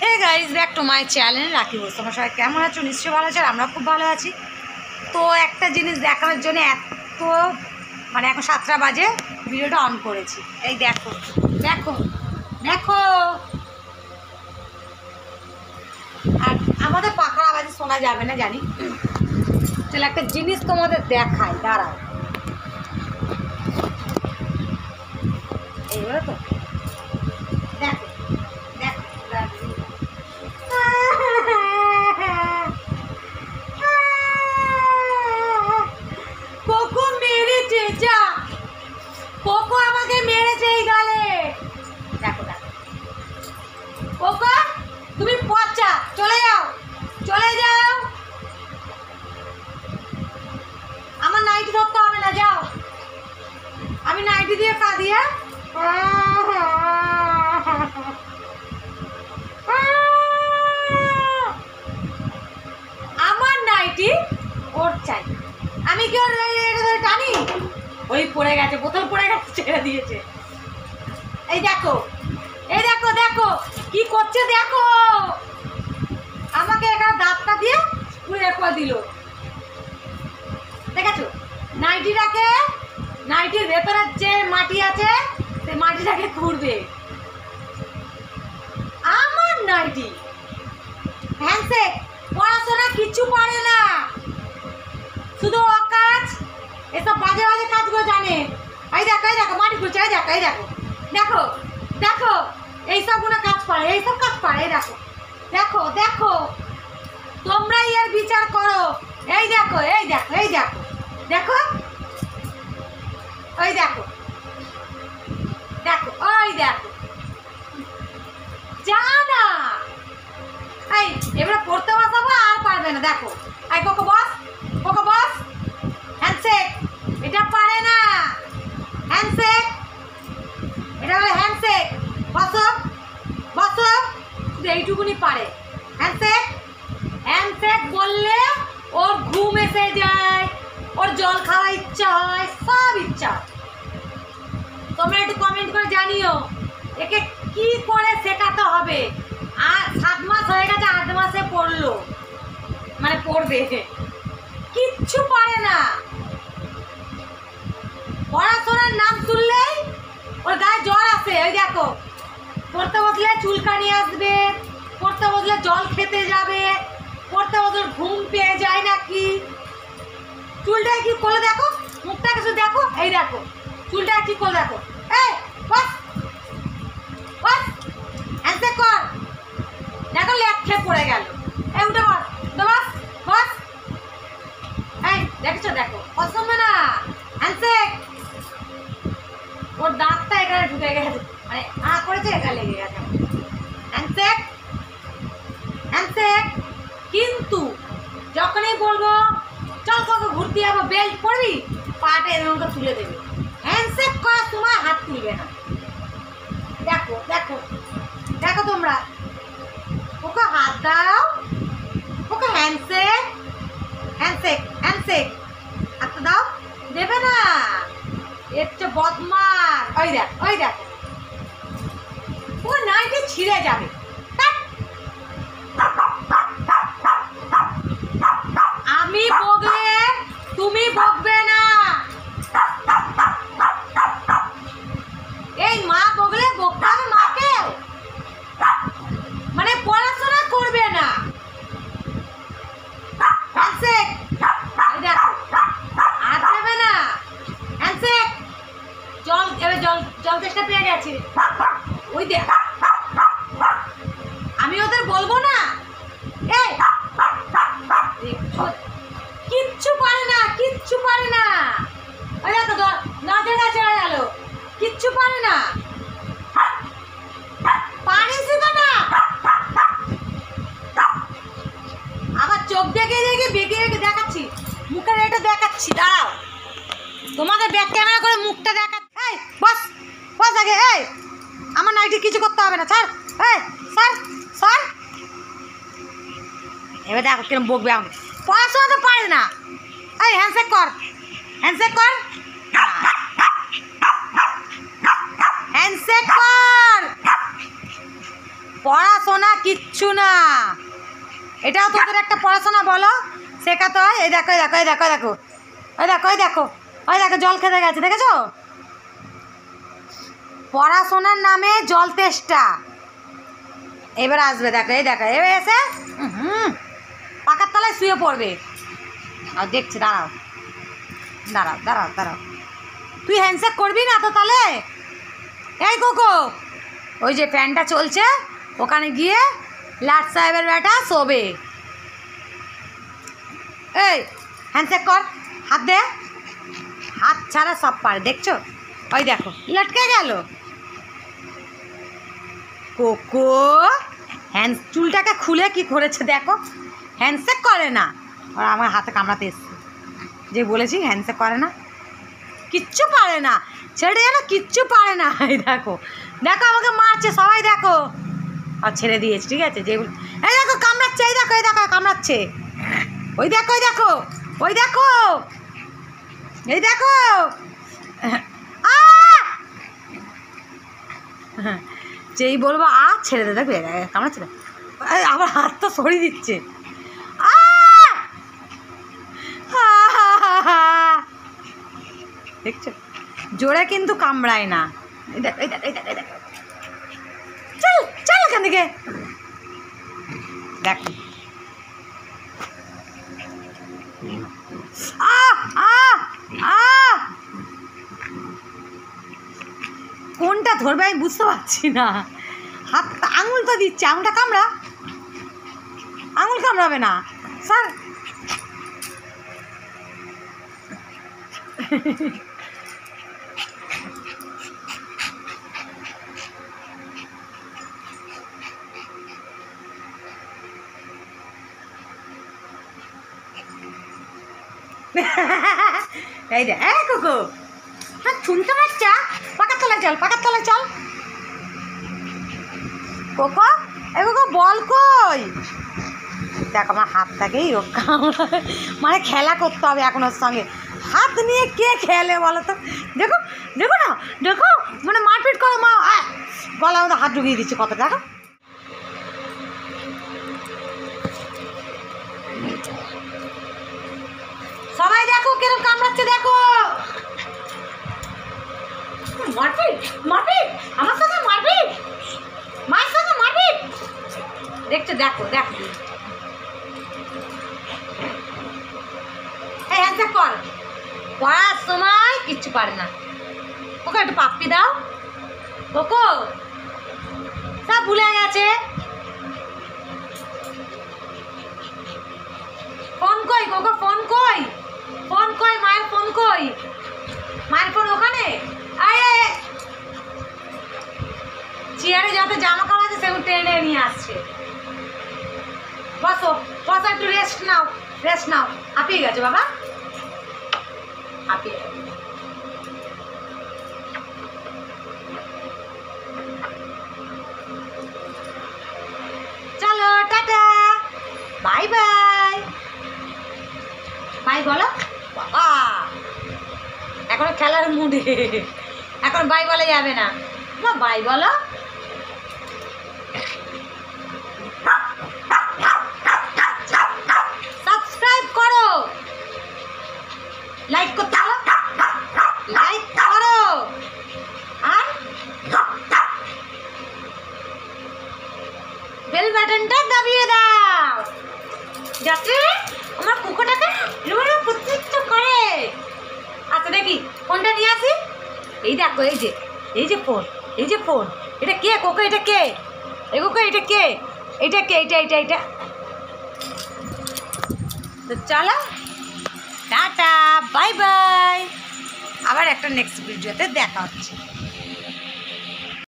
Hey guys back to my channel Rakhi boss. তোমরা সবাই কেমন আছো? নিশ্চয়ই ভালো আছো। আমরা খুব ভালো আছি। তো একটা জিনিস দেখানোর জন্য এত মানে এখন 7টা বাজে ভিডিওটা অন করেছি। এই দেখো দেখো দেখো, আর আমাদের পাখার আওয়াজে শোনা যাবে না জানি। চলো একটা জিনিস তোমাদের দেখাই, দাঁড়াও। এইগুলো তো দেখো দেখো কোকো মেরেছে, যা কোকো আমাকে মেরেছে এই গালে। দেখো দেখো কোকো, তুমি পচা, চলে যাও চলে যাও। আমার নাইটি ধরতে হবে না, যাও। আমি নাইটি দিয়ে কাঁদিয়ে আমার নাইটি ওর চাই। আমি কি ওর টানি? ওই পড়ে গেছে, বোতল পড়ে গেছে, ছেড়ে দিয়েছে। এই দেখো এই দেখো দেখো কি করছে, দেখো আমাকে এখানে দাঁতটা দিয়ে পুড়ে করে দিল। দেখেছো নাইটিটাকে, নাইটির ভেতরের যে মাটি আছে সেই মাটিটাকে খুঁড়বে। আমার নাইটি হ্যান্ডশেক, পড়াশোনা কিচ্ছু পারে না, শুধু অকাজ, এসব বাজে বাজে কাজগুলো জানে। এই দেখো এই দেখো মাটি খুঁড়ছে, এই দেখো এই দেখো দেখো দেখো এইসবগুলো কাজ পারে, এইসব কাজ পারে। এই দেখো দেখো দেখো, তোমরাই এর বিচার করো। এই দেখো এই দেখো এই দেখো দেখো ওই দেখো দেখো ওই দেখো, জানা। এই এবারে পড়তে বসাবো আর পারবে না। দেখো এই কোকো বস, কোকো বস, হ্যান্ডশেক, এটা পারে না। হ্যান্ডশেক, এটা হলো হ্যান্ডশেক। বসো বসো, শুধু এইটুকুনি পারে। হ্যান্ডশেক, হ্যান্ডশেক বললে ওর ঘুম এসে যায়, ওর জল খাওয়া ইচ্ছা হয়, সব ইচ্ছা। তোমরা একটু কমেন্ট করে জানিও একে কি করে শেখাতে হবে। আর 7 মাস হয়ে গেছে, 8 মাসে পড়লো, মানে পড়বে, কিচ্ছু পারে না। পড়াশোনার নাম শুনলেই ওর গায়ে জ্বর আসে। ওই দেখো পড়তে বসলে চুলকানি আসবে, পড়তে বসলে জল খেতে যাবে, পড়তে বসলে ঘুম পেয়ে যায় নাকি। চুলটাকে কি করলে দেখো, মুখটাকে শুধু দেখো, এই দেখো চুলটাকে ঠিক করে দেখো। এই বস বস, হ্যান্ডশেক কর। দেখো লেগ খেয়ে পড়ে গেল। এই উঠে বস, উঠে বস বস। এই দেখছো দেখো, পছন্দ না হ্যান্ডশেক। ওর দাঁতটা এখানে ঢুকে গেছে, মানে করেছে, এখানে লেগে গেছে। হ্যান্ডশেক হ্যান্ডশেক, কিন্তু যখনই বলবো চল কত ঘুরতে যাবো, বেল্ট পরবি, পাটা এরকম তুলে দেবে। হ্যান্ডশেক করার সময় হাত তুলবে না। দেখো দেখো দেখো তোমরা, ওকে হাত দাও, ওকে হ্যান্ডশেক হ্যান্ডশেক হ্যান্ডশেক, হাতটা দাও, দেবে না। এর চেয়ে বদমাস। ওই দেখ ওই দেখ, ও নাইটি ছিঁড়ে যাবে। আমি বকলে তুমি বকবে না। এই মা বকলে বকতে হবে মাকে, মানে পড়াশোনা করবে না। হ্যান্ডশেক, দেখো আর দেবে না। হ্যান্ডশেক, জল এবার জল জল চেষ্টা পেয়ে গেছে। ওই দেখ, আমি ওদের বলবো না। এই কিচ্ছু পারে না, কিচ্ছু পারে না। ওই দেখো দরজাটা চলে গেল, কিচ্ছু পারে না। পারিস না, আবার চোখ দেখে দেখে বেঁকে বেঁকে দেখাচ্ছি, মুখের এটা দেখাচ্ছি। দাঁড়াও, তোমাদের ব্যাক ক্যামেরা করে মুখটা দেখাচ্ছি। এই বস বস আগে। এই আমার নাইটি কিছু করতে হবে না, স্যার। এই স্যার স্যার, এবার দেখো কিরম বকবে আমাকে। পড়াশোনা তো পারে না। এই হ্যান্ডশেক কর, হ্যান্ডশেক কর, হ্যান্ডশেক কর। পড়াশোনা কিচ্ছু না, এটাও তোদের একটা পড়াশোনা বলো, শেখাতে হয়। এই দেখো, এই দেখো, এই দেখো, দেখো, ওই দেখো, ওই দেখো, ওই দেখো জল খেতে গেছে, দেখেছো? পড়াশোনার নামে জল তেষ্টা। এবার আসবে, দেখো, এই দেখো, এবার এসে পাকার তলায় শুয়ে পড়বে। আর দেখছি, দাঁড়াও দাঁড়াও দাঁড়াও দাঁড়াও, তুই হ্যান্ডশেক করবি না তো তাহলে? এই কোকো, ওই যে ফ্যানটা চলছে ওখানে গিয়ে লাট সাহেবের বেটা শোবে। এই হ্যান্ডশেক কর, হাত দে, হাত ছাড়া সব পারে, দেখছো? ওই দেখো লটকে গেল কোকো। চুলটাকে খুলে কি করেছে দেখো, হ্যান্ডশেক করে না। আর আমার হাতে কামড়াতে এসছে, যে বলেছি হ্যান্ডশেক করে না, কিচ্ছু পারে না, ছেড়ে যেন কিচ্ছু পারে না। এই দেখো, দেখো আমাকে মারছে সবাই, দেখো। আর ছেড়ে দিয়েছে, ঠিক আছে? যেগুলো এই দেখো কামড়াচ্ছে, এই দেখো, এই দেখো কামড়াচ্ছে, ওই দেখো, ওই দেখো, ওই দেখো, এই দেখো, যেই বলবো ছেড়ে দে, দেখবে কামড়াচ্ছে, আবার হাত তো সরিয়ে দিচ্ছে। দেখছো, জোরে কিন্তু কামড়ায় না। চল চল এখান থেকে, দেখো কোনটা ধরবে আমি বুঝতে পারছি না। হাত আঙুল তো দিচ্ছে, আঙুলটা কামড়া, আঙুল কামড়াবে না স্যার। এই রে কোকো, হ্যাঁ শুনতে পাচ্ছা? পাকার তলায় চল, পাকার তলায় চল কোকো। এই কোকো বল কই? দেখ আমার হাতটাকেই রক্ষা, মানে খেলা করতে হবে এখন ওর সঙ্গে। হাত নিয়ে কে খেলে বলো তো? দেখো দেখো না, দেখো মানে মারপিট করো, মা গলা আমাদের হাত ঢুকিয়ে দিচ্ছে কত, দেখো। সবাই দেখো কিরকম কামড়াচ্ছে, দেখো। মারপিট মারপিট, আমার সাথে মারপিট, মায়ের সাথে মারপিট, দেখছো? দেখো দেখো, এই হ্যান্ডশেক কর, পড়ার সময় কিচ্ছু পারে না। ওকে একটু পাপ্পি দাও কোকো, সব ভুলে গেছে। ফোন কই কোকো, ফোন কই, ফোন কই, মায়ের ফোন কই, মায়ের ফোন ওখানে। চেয়ারে যত জামা কাপড় আছে সেগুলো টেনে নিয়ে আসছে। বসো বসো, একটু রেস্ট নাও, রেস্ট নাও, হাঁপিয়ে গেছে বাবা, হাঁপিয়ে গেছে। চলো টাটা, বাই বাই, বাই বলো। বাবা এখন খেলার মুডে, এখন বাই বলা যাবে না, বাই বলো। সাবস্ক্রাইব করো, লাইক করতে বলো, লাইক করো, আর বেল বাটনটা দাবিয়ে দাও, যাতে আমার কুকুরটাকে লুলু প্রত্যেকটা করে। আচ্ছা দেখি ফোনটা নিয়ে আসি। এই দেখো, এই যে ফোন, এই যে ফোন, এটা কে কোকো? এটা কে? এই কোকো এটা কে? এটা কে? এটা তো চলো টাটা, বাই বাই, আবার একটা নেক্সট ভিডিওতে দেখা হচ্ছে।